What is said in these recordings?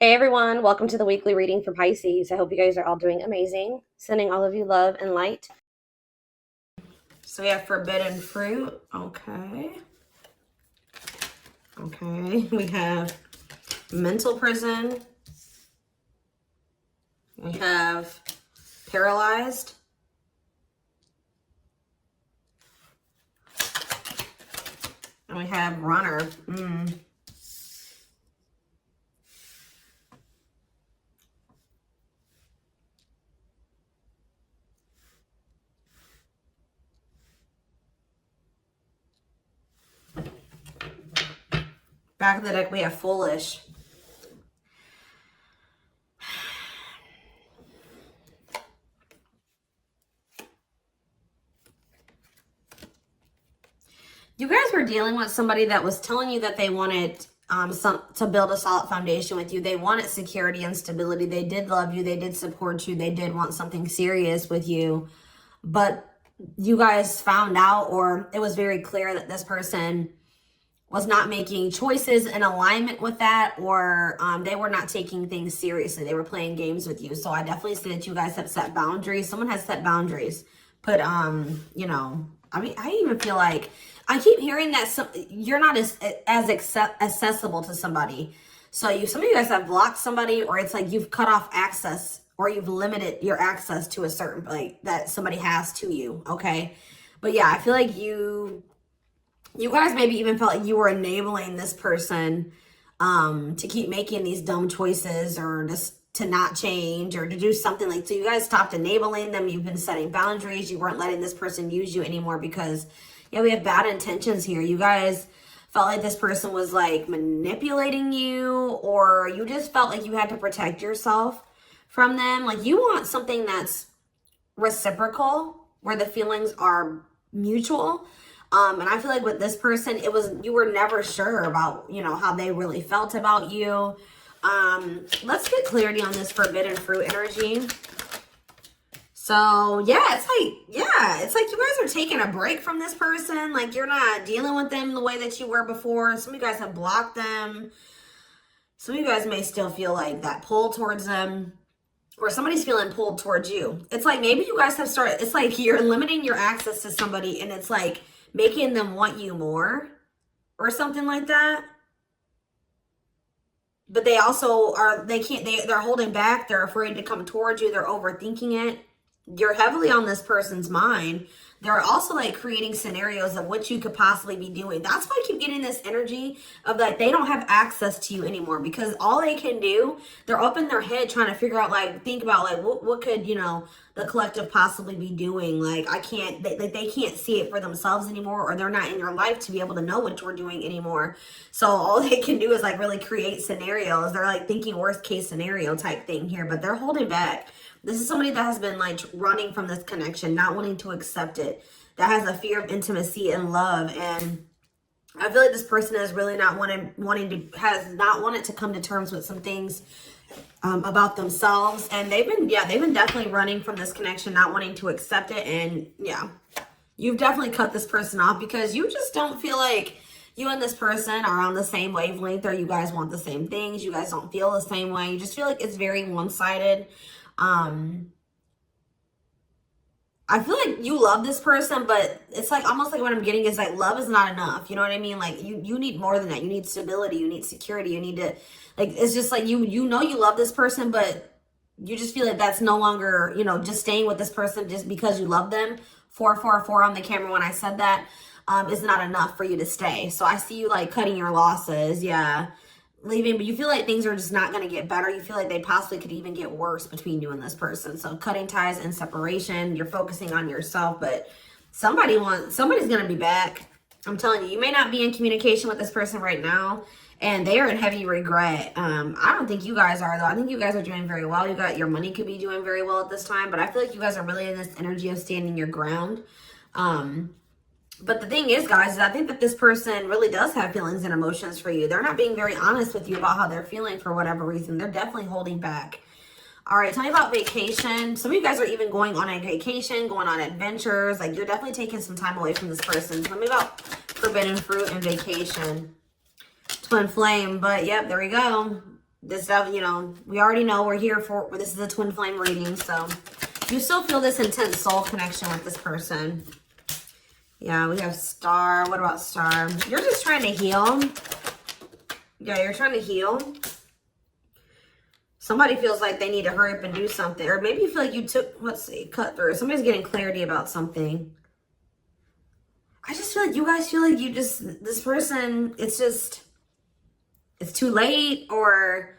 Hey everyone, welcome to the weekly reading for Pisces. I hope you guys are all doing amazing. Sending all of you love and light. So we have forbidden fruit. Okay. We have mental prison. We have paralyzed. And we have runner. Back of the deck, we have foolish. You guys were dealing with somebody that was telling you that they wanted to build a solid foundation with you. They wanted security and stability. They did love you. They did support you. They did want something serious with you. But you guys found out, or it was very clear that this person was not making choices in alignment with that, or they were not taking things seriously. They were playing games with you. So I definitely see that you guys have set boundaries. Someone has set boundaries. But, you know, I mean, I even feel like I keep hearing that you're not as accessible to somebody. So some of you guys have blocked somebody, or it's like you've cut off access, or you've limited your access to a certain, like, that somebody has to you, okay? But yeah, I feel like you guys maybe even felt like you were enabling this person to keep making these dumb choices, or just to not change, or to do something. Like, so you guys stopped enabling them. You've been setting boundaries. You weren't letting this person use you anymore because, yeah, we have bad intentions here. You guys felt like this person was like manipulating you, or you just felt like you had to protect yourself from them. Like, you want something that's reciprocal, where the feelings are mutual. And I feel like with this person, you were never sure about, how they really felt about you. Let's get clarity on this forbidden fruit energy. So yeah, it's like you guys are taking a break from this person. Like, you're not dealing with them the way that you were before. Some of you guys have blocked them. Some of you guys may still feel like that pull towards them, or somebody's feeling pulled towards you. It's like maybe you guys have started, it's like you're limiting your access to somebody, and it's like making them want you more or something like that. But they also they're holding back. They're afraid to come towards you. They're overthinking it. You're heavily on this person's mind. They're also like creating scenarios of what you could possibly be doing. That's why I keep getting this energy of like they don't have access to you anymore, because all they can do, they're up in their head trying to figure out, like, think about like what could, the collective possibly be doing. Like, they can't see it for themselves anymore, or they're not in your life to be able to know what you're doing anymore. So all they can do is like really create scenarios. They're like thinking worst case scenario type thing here, but they're holding back. This is somebody that has been like running from this connection, not wanting to accept it, that has a fear of intimacy and love. And I feel like this person has really not has not wanted to come to terms with some things about themselves. And they've been definitely running from this connection, not wanting to accept it. And yeah, you've definitely cut this person off because you just don't feel like you and this person are on the same wavelength, or you guys want the same things. You guys don't feel the same way. You just feel like it's very one-sided. I feel like you love this person, but it's like almost like what I'm getting is like love is not enough. You know what I mean? Like you need more than that. You need stability. You need security. You need to, like, it's just like you love this person, but you just feel like that's no longer, just staying with this person just because you love them. 444 on the camera when I said that is not enough for you to stay. So I see you like cutting your losses. Yeah. Leaving, but you feel like things are just not going to get better. You feel like they possibly could even get worse between you and this person. So cutting ties and separation, you're focusing on yourself, but somebody's going to be back. I'm telling you, you may not be in communication with this person right now, and they are in heavy regret. I don't think you guys are, though. I think you guys are doing very well. Your money could be doing very well at this time, but I feel like you guys are really in this energy of standing your ground. But the thing is, guys, is I think that this person really does have feelings and emotions for you. They're not being very honest with you about how they're feeling for whatever reason. They're definitely holding back. All right, tell me about vacation. Some of you guys are even going on a vacation, going on adventures. Like, you're definitely taking some time away from this person. Tell me about forbidden fruit and vacation. Twin flame, but yep, there we go. This stuff, you know, we already know we're here for, this is a twin flame reading, so you still feel this intense soul connection with this person. Yeah, we have Star. What about Star? You're just trying to heal. Yeah, you're trying to heal. Somebody feels like they need to hurry up and do something. Or maybe you feel like you took, let's see, cut through. Somebody's getting clarity about something. I just feel like you guys feel like you just, this person, it's just, it's too late, or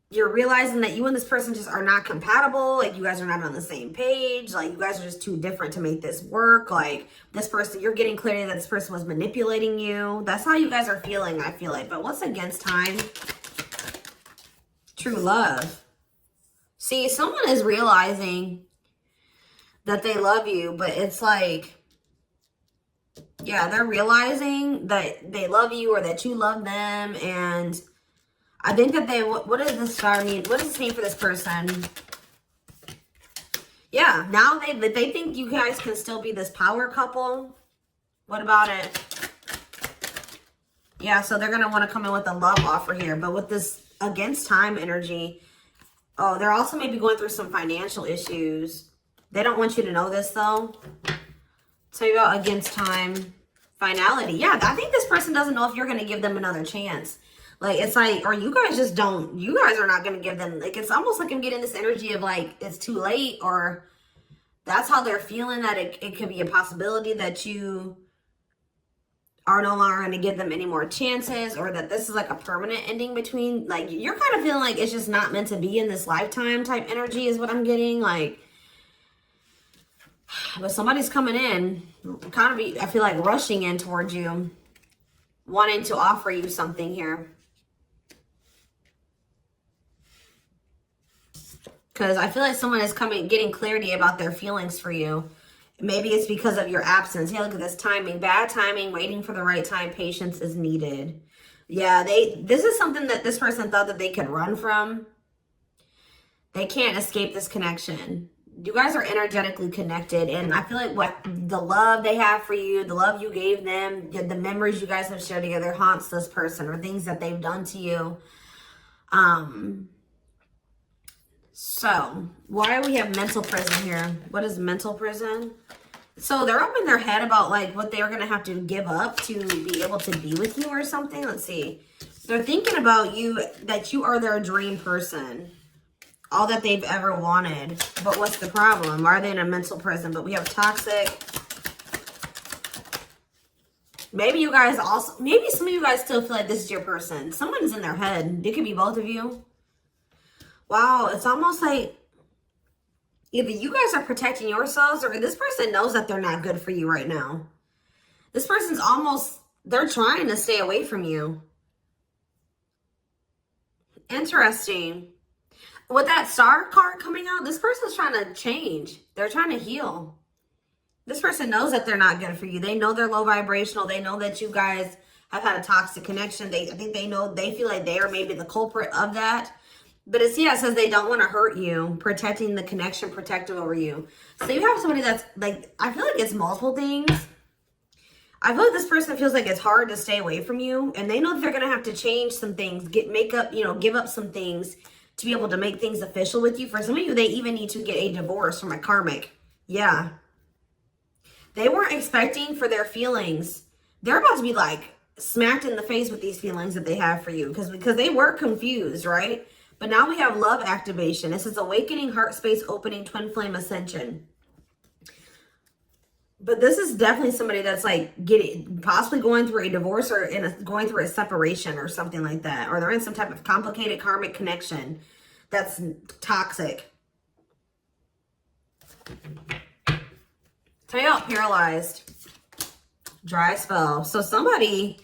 you're realizing that you and this person just are not compatible. Like, you guys are not on the same page. Like, you guys are just too different to make this work. Like, this person, you're getting clarity that this person was manipulating you. That's how you guys are feeling, I feel like. But what's against time? True love. See, someone is realizing that they love you, but it's like, yeah, they're realizing that they love you or that you love them. And I think that they, what does this star mean? What does this mean for this person? Yeah, now they think you guys can still be this power couple. What about it? Yeah, so they're going to want to come in with a love offer here. But with this against time energy, oh, they're also maybe going through some financial issues. They don't want you to know this, though. So you got against time, finality. Yeah, I think this person doesn't know if you're going to give them another chance. Like, it's like, or you guys just don't, you guys are not going to give them, like, it's almost like I'm getting this energy of like, it's too late, or that's how they're feeling, that it could be a possibility that you are no longer going to give them any more chances, or that this is like a permanent ending between, like, you're kind of feeling like it's just not meant to be in this lifetime type energy is what I'm getting. Like, but somebody's coming in, kind of be, I feel like rushing in towards you, wanting to offer you something here. Because I feel like someone is coming, getting clarity about their feelings for you. Maybe it's because of your absence. Yeah, look at this timing. Bad timing, waiting for the right time. Patience is needed. Yeah, this is something that this person thought that they could run from. They can't escape this connection. You guys are energetically connected. And I feel like what the love they have for you, the love you gave them, the memories you guys have shared together haunts this person, or things that they've done to you. So, why do we have mental prison here? What is mental prison? So, they're up in their head about, like, what they're going to have to give up to be able to be with you or something. Let's see. They're thinking about you, that you are their dream person. All that they've ever wanted. But what's the problem? Why are they in a mental prison? But we have toxic. Maybe you guys also, maybe some of you guys still feel like this is your person. Someone's in their head. It could be both of you. Wow, it's almost like either you guys are protecting yourselves, or this person knows that they're not good for you right now. This person's almost, they're trying to stay away from you. Interesting. With that star card coming out, this person's trying to change. They're trying to heal. This person knows that they're not good for you. They know they're low vibrational. They know that you guys have had a toxic connection. I think they know, they feel like they are maybe the culprit of that. But it's, yeah, it says they don't want to hurt you, protecting the connection, protective over you. So you have somebody that's like, I feel like it's multiple things. I feel like this person feels like it's hard to stay away from you. And they know that they're going to have to change some things, give up some things to be able to make things official with you. For some of you, they even need to get a divorce from a karmic. Yeah. They weren't expecting for their feelings. They're about to be like smacked in the face with these feelings that they have for you. Because they were confused, right? But now we have love activation. This is awakening, heart space opening, twin flame ascension. But this is definitely somebody that's like possibly going through a divorce, or going through a separation or something like that. Or they're in some type of complicated karmic connection that's toxic. Tell you out, paralyzed. Dry spell. So somebody,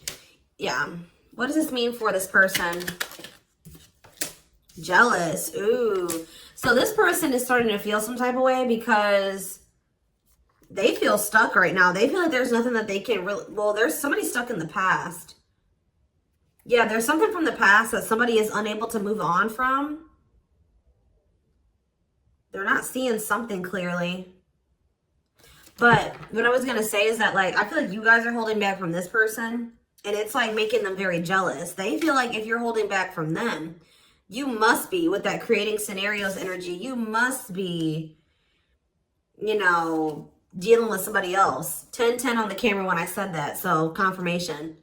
yeah. What does this mean for this person? Jealous. Ooh. So this person is starting to feel some type of way because they feel stuck right now. They feel like there's nothing that they can really, well, there's somebody stuck in the past. Yeah, there's something from the past that somebody is unable to move on from. They're not seeing something clearly. But what I was going to say is that, like, I feel like you guys are holding back from this person. And it's like making them very jealous. They feel like if you're holding back from them, You must be, with that creating scenarios energy, you must be, you know, dealing with somebody else. 10-10 on the camera when I said that, so confirmation.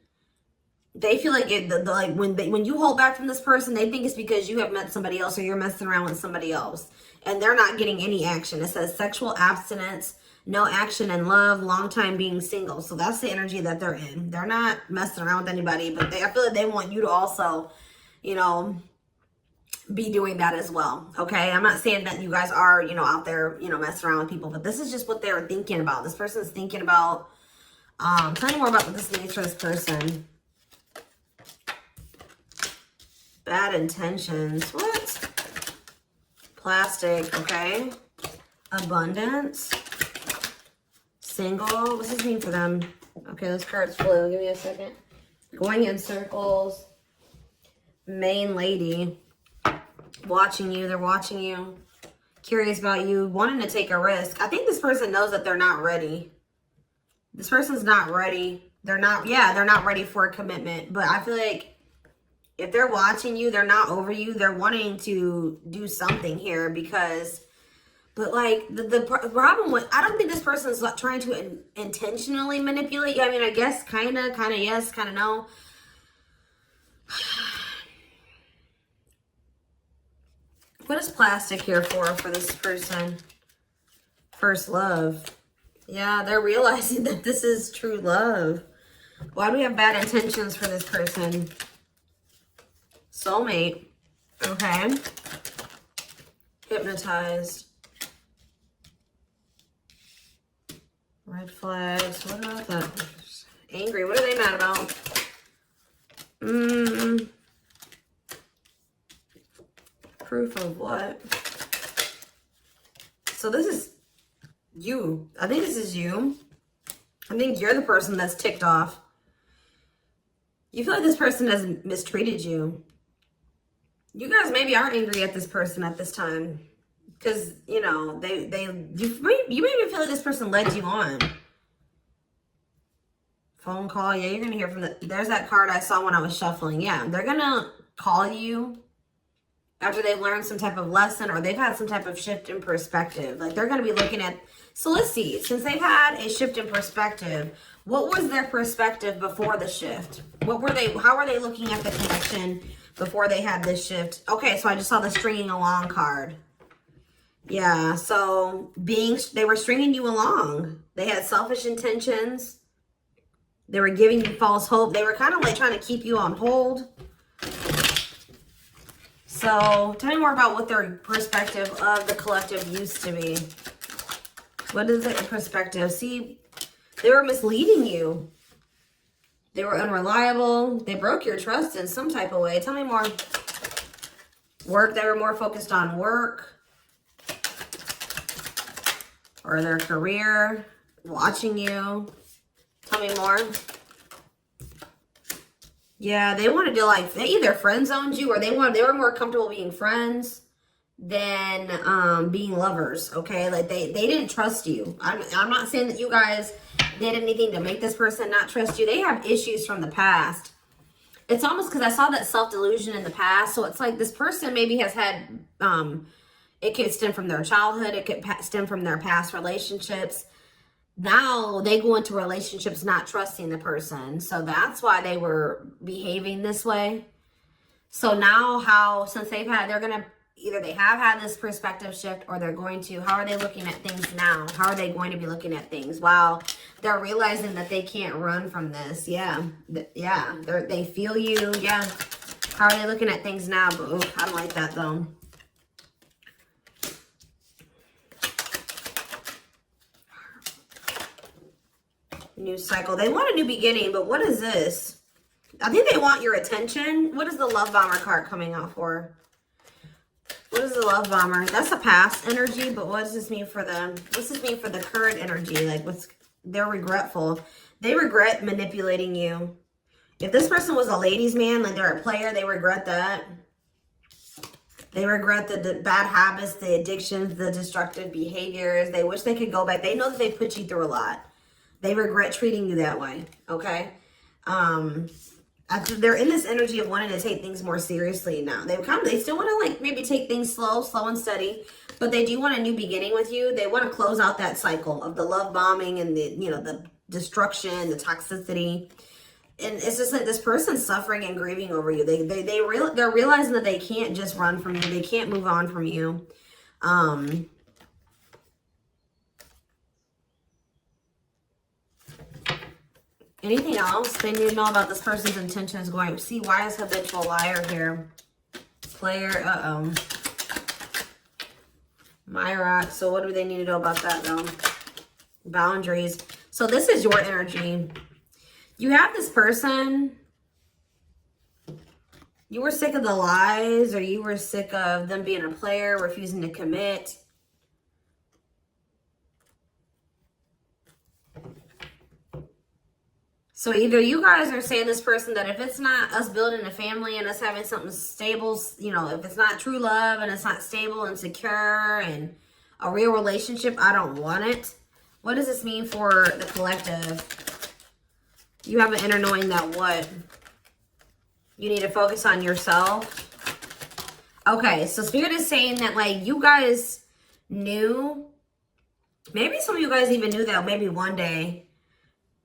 They feel like like when you hold back from this person, they think it's because you have met somebody else or you're messing around with somebody else. And they're not getting any action. It says sexual abstinence, no action in love, long time being single. So that's the energy that they're in. They're not messing around with anybody, but I feel like they want you to also, you know, be doing that as well. Okay, I'm not saying that you guys are, you know, out there, you know, messing around with people, but this is just what they're thinking about. This person's thinking about. Tell me more about what this means for this person. Bad intentions. What? Plastic. Okay. Abundance. Single. What's this mean for them? Okay, this card's blue. Give me a second. Going in circles. Main lady. Watching you. They're watching you. Curious about you. Wanting to take a risk. I think this person knows that they're not ready. This person's not ready. They're not, yeah, they're not ready for a commitment. But I feel like if they're watching you, they're not over you. They're wanting to do something here because, but like the problem with, I don't think this person's trying to intentionally manipulate you. I mean, I guess kind of yes, kind of no. What is plastic here for this person? First love. Yeah, they're realizing that this is true love. Why do we have bad intentions for this person? Soulmate. Okay. Hypnotized. Red flags. What about that? Angry. What are they mad about? Proof of what? So this is you. I think this is you. I think you're the person that's ticked off. You feel like this person has mistreated you. You guys maybe are angry at this person at this time. Because, you know, you maybe feel like this person led you on. Phone call. Yeah, you're going to hear from there's that card I saw when I was shuffling. Yeah, they're going to call you after they've learned some type of lesson or they've had some type of shift in perspective. Like they're going to be looking at, so let's see, since they've had a shift in perspective, what was their perspective before the shift? How were they looking at the connection before they had this shift? Okay, so I just saw the stringing along card. Yeah, so they were stringing you along. They had selfish intentions. They were giving you false hope. They were kind of like trying to keep you on hold. So tell me more about what their perspective of the collective used to be. What is it in perspective? See, they were misleading you. They were unreliable. They broke your trust in some type of way. Tell me more. Work. They were more focused on work or their career. Watching you. Tell me more. Yeah, they wanted to like, they either friend zoned you or they were more comfortable being friends than being lovers. Okay, like they didn't trust you. I'm not saying that you guys did anything to make this person not trust you. They have issues from the past. It's almost because I saw that self-delusion in the past. So it's like this person maybe has had, it could stem from their childhood. It could stem from their past relationships. Now they go into relationships not trusting the person. So that's why they were behaving this way. So now since they're going to, either they have had this perspective shift or they're going to, how are they looking at things now? How are they going to be looking at things? Wow. They're realizing that they can't run from this. Yeah. Yeah. They feel you. Yeah. How are they looking at things now? But, ooh, I don't like that though. New cycle. They want a new beginning, but what is this? I think they want your attention. What is the love bomber card coming out for? What is the love bomber? That's a past energy, but what does this mean for them? What does this mean for the current energy? Like they're regretful. They regret manipulating you. If this person was a ladies' man, like they're a player, they regret that. They regret the bad habits, the addictions, the destructive behaviors. They wish they could go back. They know that they put you through a lot. They regret treating you that way, okay? After they're in this energy of wanting to take things more seriously now. They still want to like maybe take things slow and steady, but they do want a new beginning with you. They want to close out that cycle of the love bombing and the, you know, the destruction, the toxicity. And it's just like this person's suffering and grieving over you. They're realizing that they can't just run from you. They can't move on from you. Anything else they need to know about this person's intentions going? See, why is habitual liar here? Player, Myra. So what do they need to know about that though? Boundaries. So this is your energy. You have this person. You were sick of the lies, or you were sick of them being a player, refusing to commit. So either you guys are saying this person that if it's not us building a family and us having something stable, you know, if it's not true love and it's not stable and secure and a real relationship, I don't want it. What does this mean for the collective? You have an inner knowing that what? You need to focus on yourself. Okay, so Spirit is saying that like you guys knew, maybe some of you guys even knew that maybe one day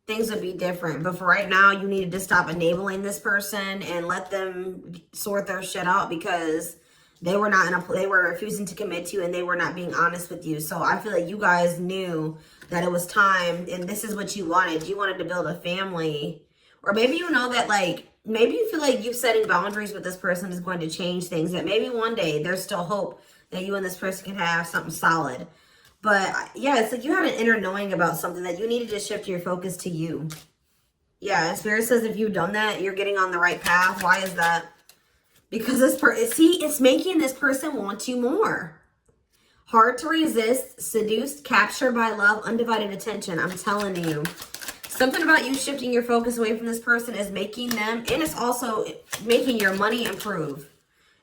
things would be different, but for right now you needed to stop enabling this person and let them sort their shit out, because they were not they were refusing to commit to you and they were not being honest with you. So I feel like you guys knew that it was time and this is what you wanted. You wanted to build a family, or maybe you know that like maybe you feel like you setting boundaries with this person is going to change things, that maybe one day there's still hope that you and this person can have something solid. But yeah, it's like you had an inner knowing about something that you needed to shift your focus to you. Yeah, and Spirit says if you've done that, you're getting on the right path. Why is that? Because this it's making this person want you more. Hard to resist, seduced, captured by love, undivided attention. I'm telling you. Something about you shifting your focus away from this person is making them, and it's also making your money improve.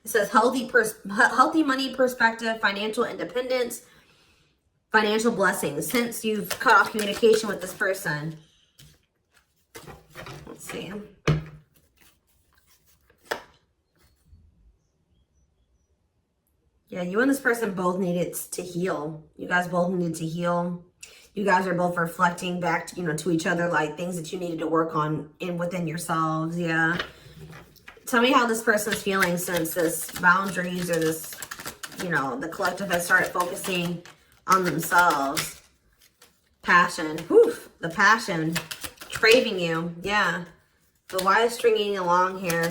It says healthy money perspective, financial independence, financial blessings since you've cut off communication with this person. Let's see. Yeah, you and this person both needed to heal. You guys both needed to heal. You guys are both reflecting back to, to each other, like things that you needed to work on within yourselves. Yeah. Tell me how this person's feeling since this boundaries or this, the collective has started focusing on themselves. Passion. Whew, the passion. Craving you. Yeah. But why is stringing along here?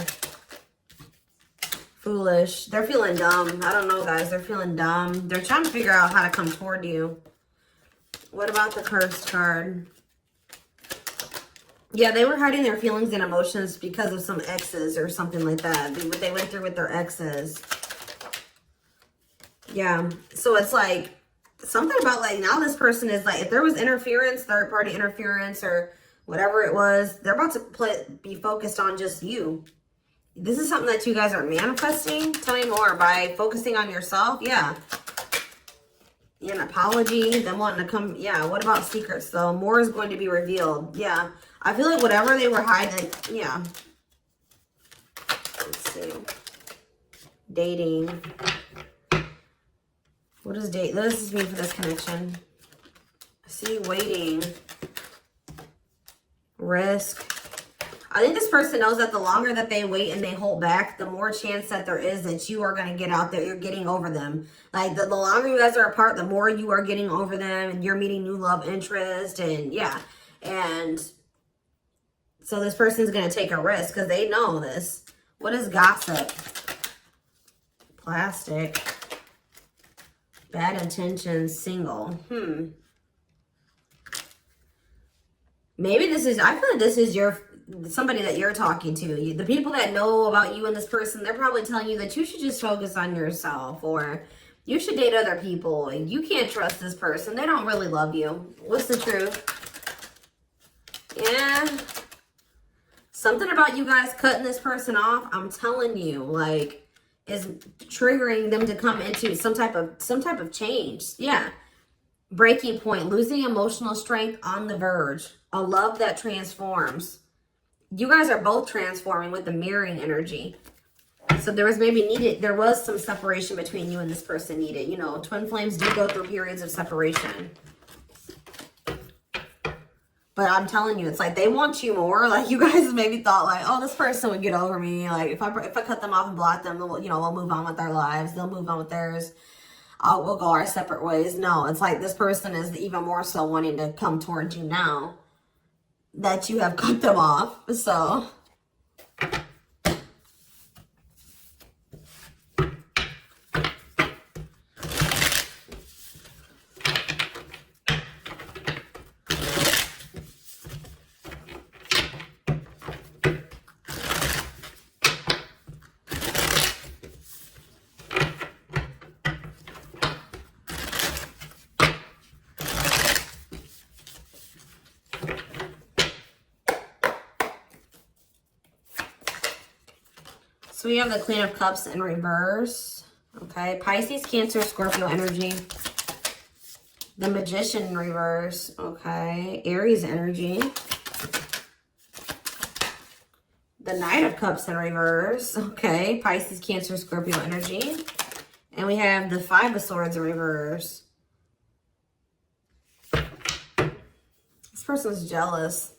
Foolish. They're feeling dumb. I don't know, guys. They're feeling dumb. They're trying to figure out how to come toward you. What about the cursed card? Yeah, they were hiding their feelings and emotions because of some exes or something like that. What they went through with their exes. Yeah. So it's like something about like now this person is like, if there was interference, third party interference or whatever it was, they're about to be focused on just you. This is something that you guys are manifesting. Tell me more. By focusing on yourself. Yeah. An apology. Them wanting to come. Yeah. What about secrets though? More is going to be revealed. Yeah. I feel like whatever they were hiding. Yeah. Let's see. Dating. What does date? What does this mean for this connection? I see waiting. Risk. I think this person knows that the longer that they wait and they hold back, the more chance that there is that you are going to get out there. You're getting over them. Like the longer you guys are apart, the more you are getting over them and you're meeting new love interest. And yeah. And so this person's going to take a risk because they know this. What is gossip? Plastic. Bad intentions. Single. Maybe this is, I feel like this is somebody that you're talking to. The people that know about you and this person, they're probably telling you that you should just focus on yourself or you should date other people. And you can't trust this person. They don't really love you. What's the truth? Yeah. Something about you guys cutting this person off, I'm telling you, like, is triggering them to come into some type of change. Yeah. Breaking point, losing emotional strength on the verge, a love that transforms. You guys are both transforming with the mirroring energy. So there was some separation between you and this person needed. You know, twin flames do go through periods of separation. But I'm telling you, it's like they want you more. Like you guys maybe thought like, oh, this person would get over me. Like if I cut them off and block them, we'll move on with our lives. They'll move on with theirs. We'll go our separate ways. No, it's like this person is even more so wanting to come towards you now that you have cut them off. So we have the Queen of Cups in reverse. Okay, Pisces, Cancer, Scorpio energy. The Magician in reverse. Okay, Aries energy. The Knight of Cups in reverse. Okay, Pisces, Cancer, Scorpio energy. And we have the Five of Swords in reverse. This person's jealous.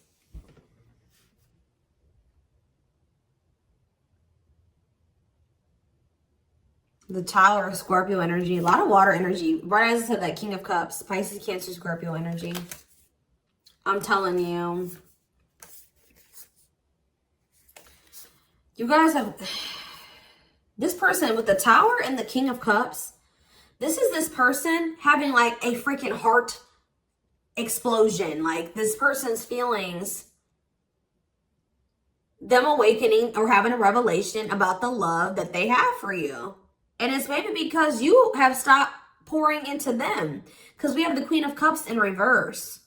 The Tower, Scorpio energy. A lot of water energy. Right as I said, that King of Cups. Pisces, Cancer, Scorpio energy. I'm telling you. You guys have... This person with the Tower and the King of Cups. This is this person having like a freaking heart explosion. Like this person's feelings. Them awakening or having a revelation about the love that they have for you. And it's maybe because you have stopped pouring into them. Because we have the Queen of Cups in reverse.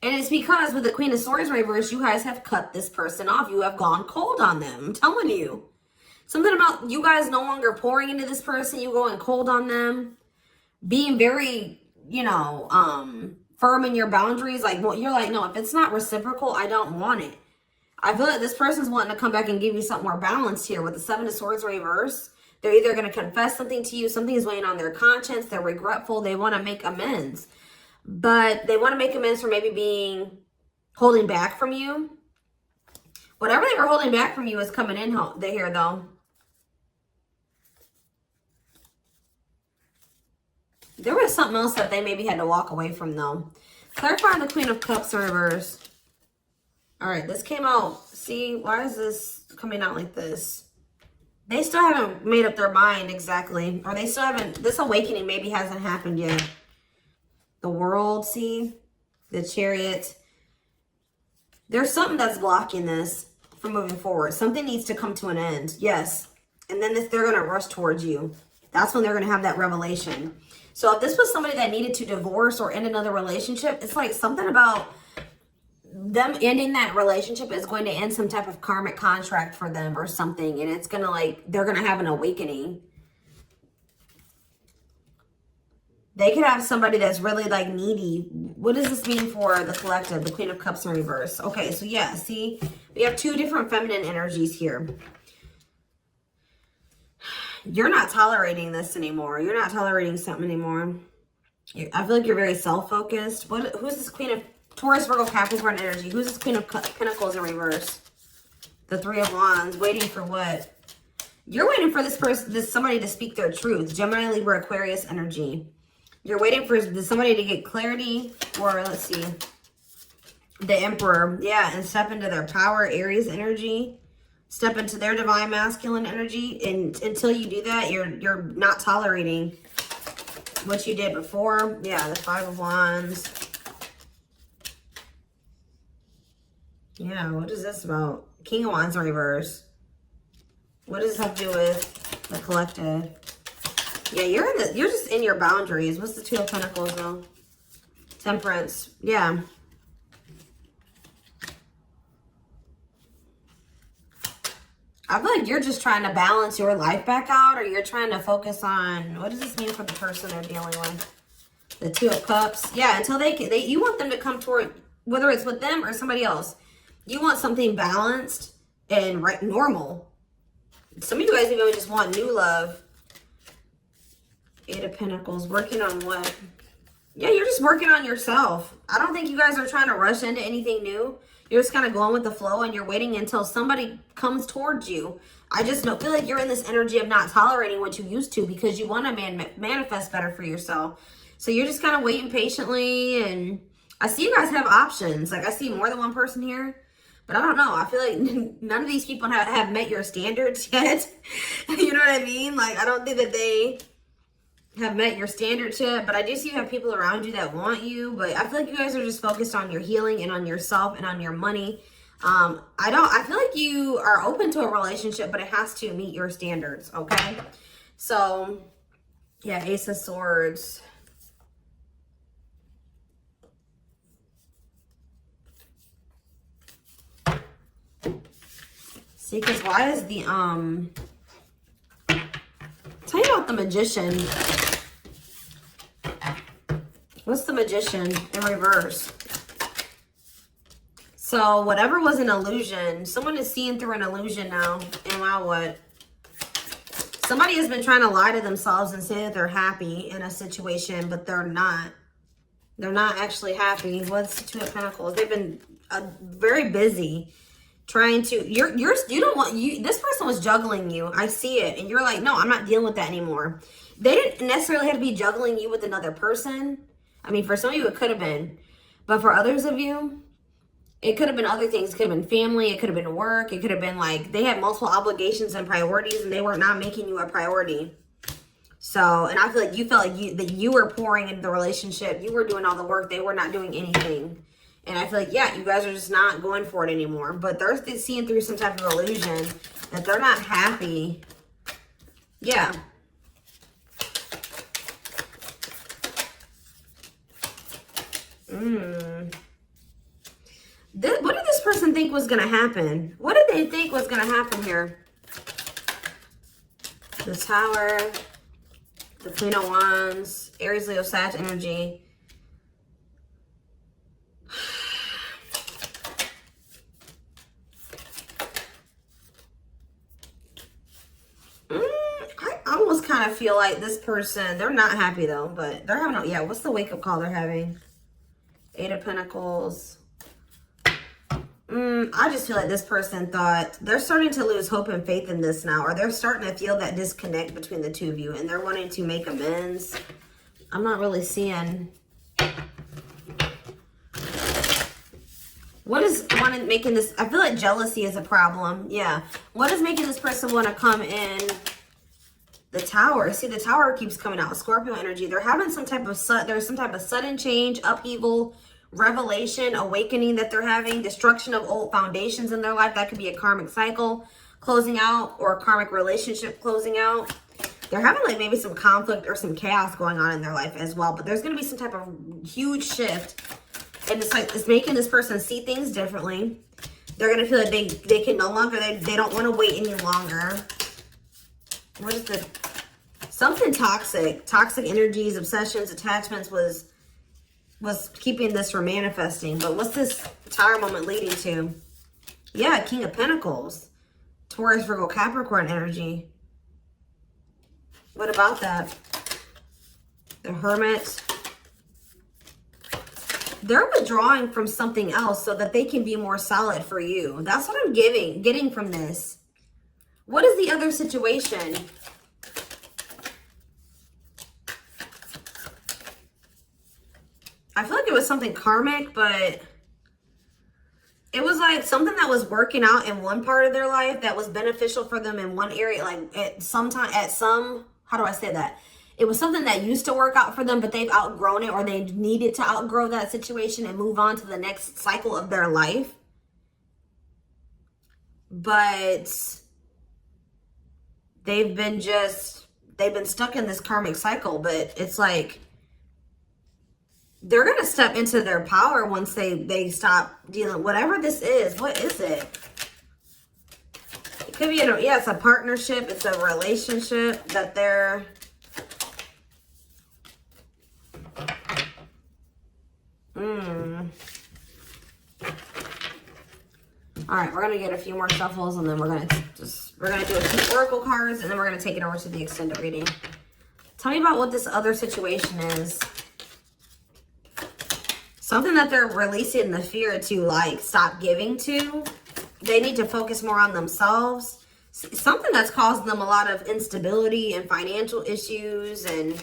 And it's because with the Queen of Swords in reverse, you guys have cut this person off. You have gone cold on them. I'm telling you. Something about you guys no longer pouring into this person. You going cold on them. Being very, firm in your boundaries. Like, well, you're like, no, if it's not reciprocal, I don't want it. I feel like this person's wanting to come back and give you something more balanced here with the Seven of Swords reverse. They're either going to confess something to you, something is weighing on their conscience, they're regretful, they want to make amends. But they want to make amends for maybe holding back from you. Whatever they were holding back from you is coming in here though. There was something else that they maybe had to walk away from though. Clarify the Queen of Cups in reverse. All right, this came out. See, why is this coming out like this? They still haven't made up their mind exactly. Or they still haven't, this awakening maybe hasn't happened yet. The World, see? The Chariot. There's something that's blocking this from moving forward. Something needs to come to an end. Yes. And then if they're going to rush towards you, that's when they're going to have that revelation. So if this was somebody that needed to divorce or end another relationship, it's like something about them ending that relationship is going to end some type of karmic contract for them or something. And it's going to they're going to have an awakening. They could have somebody that's really needy. What does this mean for the collective? The Queen of Cups in reverse. Okay, so yeah, see, we have two different feminine energies here. You're not tolerating this anymore. You're not tolerating something anymore. I feel like you're very self-focused. Who's this Queen of Taurus, Virgo, Capricorn energy? Who's this Queen of Pentacles in reverse? The Three of Wands. Waiting for what? You're waiting for somebody to speak their truth. Gemini, Libra, Aquarius energy. You're waiting for somebody to get clarity, or let's see, the Emperor. Yeah, and step into their power, Aries energy. Step into their divine masculine energy. And until you do that, you're not tolerating what you did before. Yeah, the Five of Wands. Yeah, what is this about? King of Wands in reverse. What does this have to do with the collective? Yeah, you're just in your boundaries. What's the Two of Pentacles though? Temperance. Yeah. I feel like you're just trying to balance your life back out, or you're trying to focus on, what does this mean for the person they're dealing with? The Two of Cups. Yeah, until you want them to come toward, whether it's with them or somebody else. You want something balanced and normal. Some of you guys even just want new love. Eight of Pentacles. Working on what? Yeah, you're just working on yourself. I don't think you guys are trying to rush into anything new. You're just kind of going with the flow and you're waiting until somebody comes towards you. I just feel like you're in this energy of not tolerating what you used to because you want to manifest better for yourself. So you're just kind of waiting patiently, and I see you guys have options. Like I see more than one person here, but I don't know. I feel like none of these people have met your standards yet. You know what I mean? Like I don't think that they have met your standards yet, but I do see you have people around you that want you, but I feel like you guys are just focused on your healing and on yourself and on your money. I feel like you are open to a relationship, but it has to meet your standards, okay? So, yeah, Ace of Swords. See, because why is the, tell you about the Magician. What's the Magician in reverse? So whatever was an illusion, someone is seeing through an illusion now. And wow, what? Somebody has been trying to lie to themselves and say that they're happy in a situation, but they're not. They're not actually happy. What's the Two of Pentacles? They've been very busy trying to, this person was juggling you. I see it. And you're like, no, I'm not dealing with that anymore. They didn't necessarily have to be juggling you with another person. I mean, for some of you, it could have been. But for others of you, it could have been other things. It could have been family. It could have been work. It could have been like they had multiple obligations and priorities, and they were not making you a priority. So, and I feel like you felt like that you were pouring into the relationship. You were doing all the work. They were not doing anything. And I feel like, yeah, you guys are just not going for it anymore. But they're seeing through some type of illusion that they're not happy. Yeah. What did this person think was going to happen? What did they think was going to happen here? The Tower, the Queen of Wands, Aries, Leo, Sag energy. I almost kind of feel like this person, they're not happy though, but they're having, yeah, what's the wake-up call they're having? Eight of Pentacles. I just feel like this person thought they're starting to lose hope and faith in this now, or they're starting to feel that disconnect between the two of you, and they're wanting to make amends. I'm not really seeing what is making this. I feel like jealousy is a problem. Yeah. What is making this person want to come in? The Tower. See, the Tower keeps coming out. Scorpio energy. They're having some type of sudden change, upheaval, revelation, awakening that they're having, destruction of old foundations in their life. That could be a karmic cycle closing out or a karmic relationship closing out. They're having like maybe some conflict or some chaos going on in their life as well. But there's going to be some type of huge shift. And it's like, it's making this person see things differently. They're going to feel like they can no longer, they don't want to wait any longer. What is the, something toxic energies, obsessions, attachments was keeping this from manifesting. But what's this Tower moment leading to? Yeah, King of Pentacles. Taurus, Virgo, Capricorn energy. What about that? The Hermit. They're withdrawing from something else so that they can be more solid for you. That's what I'm getting from this. What is the other situation? I feel like it was something karmic, but it was like something that was working out in one part of their life that was beneficial for them in one area. Like how do I say that? It was something that used to work out for them, but they've outgrown it, or they needed to outgrow that situation and move on to the next cycle of their life. But they've been stuck in this karmic cycle, but it's like, they're going to step into their power once they stop dealing, whatever this is. What is it? It could be, it's a partnership. It's a relationship that they're, All right, we're gonna get a few more shuffles, and then we're gonna do a few oracle cards, and then we're gonna take it over to the extended reading. Tell me about what this other situation is. Something that they're releasing the fear to, like, stop giving to. They need to focus more on themselves. Something that's causing them a lot of instability and financial issues, and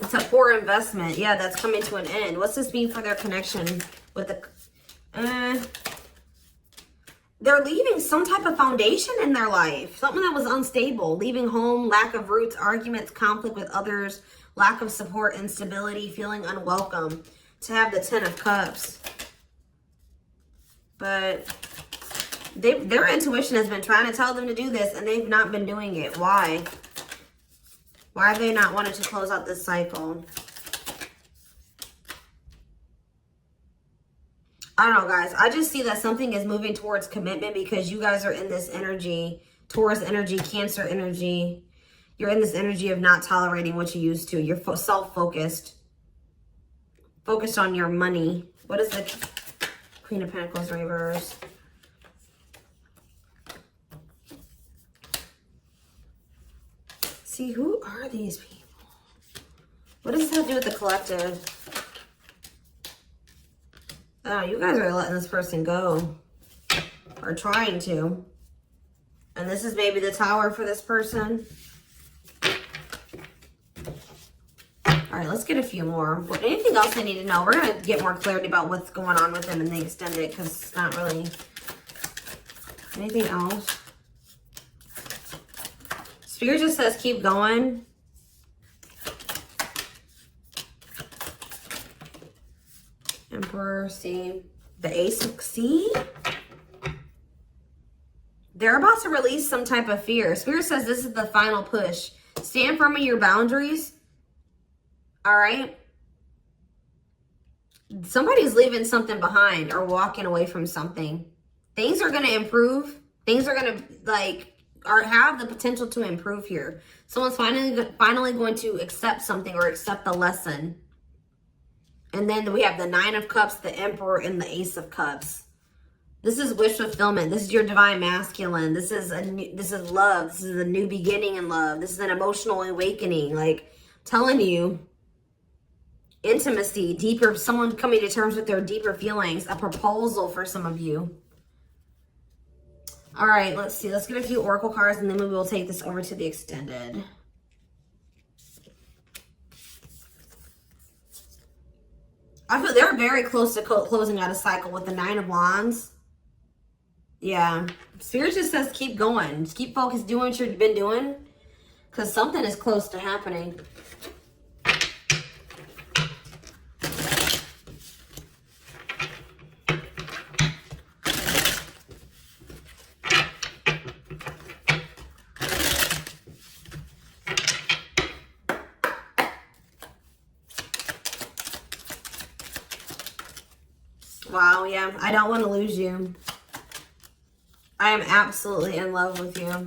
it's a poor investment. Yeah, that's coming to an end. What's this mean for their connection with the... They're leaving some type of foundation in their life. Something that was unstable. Leaving home, lack of roots, arguments, conflict with others, lack of support, instability, feeling unwelcome. To have the 10 of Cups. But their intuition has been trying to tell them to do this, and they've not been doing it. Why? Why have they not wanted to close out this cycle? I don't know, guys. I just see that something is moving towards commitment because you guys are in this energy, Taurus energy, Cancer energy. You're in this energy of not tolerating what you used to. You're self-focused. Focused on your money. What is the Queen of Pentacles reverse? See, who are these people? What does this have to do with the collective? Oh, you guys are letting this person go. Or trying to. And this is maybe the Tower for this person. All right, let's get a few more. Well, anything else I need to know? We're going to get more clarity about what's going on with them in the extended, because it's not really anything else. Spirit just says keep going. Emperor, see. The Ace of, see? They're about to release some type of fear. Spirit says this is the final push. Stand firm in your boundaries. All right. Somebody's leaving something behind or walking away from something. Things are going to improve. Things are going to, like, or have the potential to improve here. Someone's finally going to accept something or accept the lesson. And then we have the Nine of Cups, the Emperor, and the Ace of Cups. This is wish fulfillment. This is your divine masculine. This is love. This is a new beginning in love. This is an emotional awakening. Like, telling you, intimacy, deeper, someone coming to terms with their deeper feelings, a proposal for some of you. All right, let's see. Let's get a few oracle cards, and then we will take this over to the extended. I feel they're very close to closing out a cycle with the Nine of Wands. Yeah. Spirit just says keep going. Just keep focused, doing what you've been doing, because something is close to happening. Wow, yeah. I don't want to lose you. I am absolutely in love with you.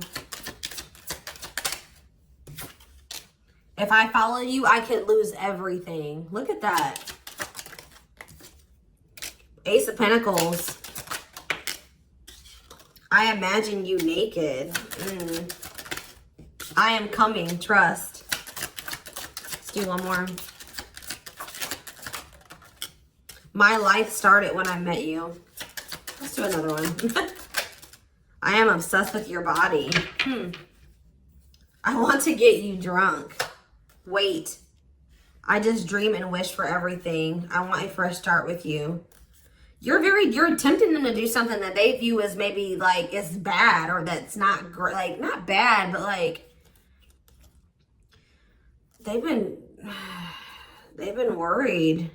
If I follow you, I could lose everything. Look at that. Ace of Pentacles. I imagine you naked. I am coming. Trust. Let's do one more. My life started when I met you. Let's do another one. I am obsessed with your body. I want to get you drunk. Wait. I just dream and wish for everything. I want a fresh start with you. You're tempting them to do something that they view as maybe like is bad, or that's not great, like not bad, but like they've been worried.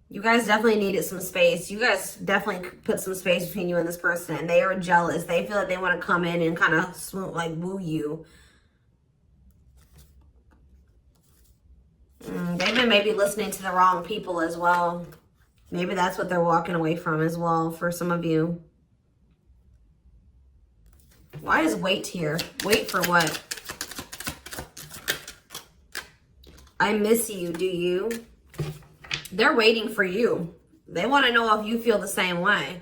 You guys definitely needed some space. You guys definitely put some space between you and this person, and they are jealous. They feel like they want to come in and kind of swoop, like woo you. They've been maybe listening to the wrong people as well. Maybe that's what they're walking away from as well for some of you. Why is wait here? Wait for what? I miss you, do you? They're waiting for you. They want to know if you feel the same way.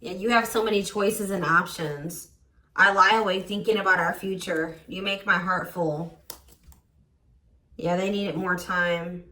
Yeah, you have so many choices and options. I lie awake thinking about our future. You make my heart full. Yeah, they needed more time.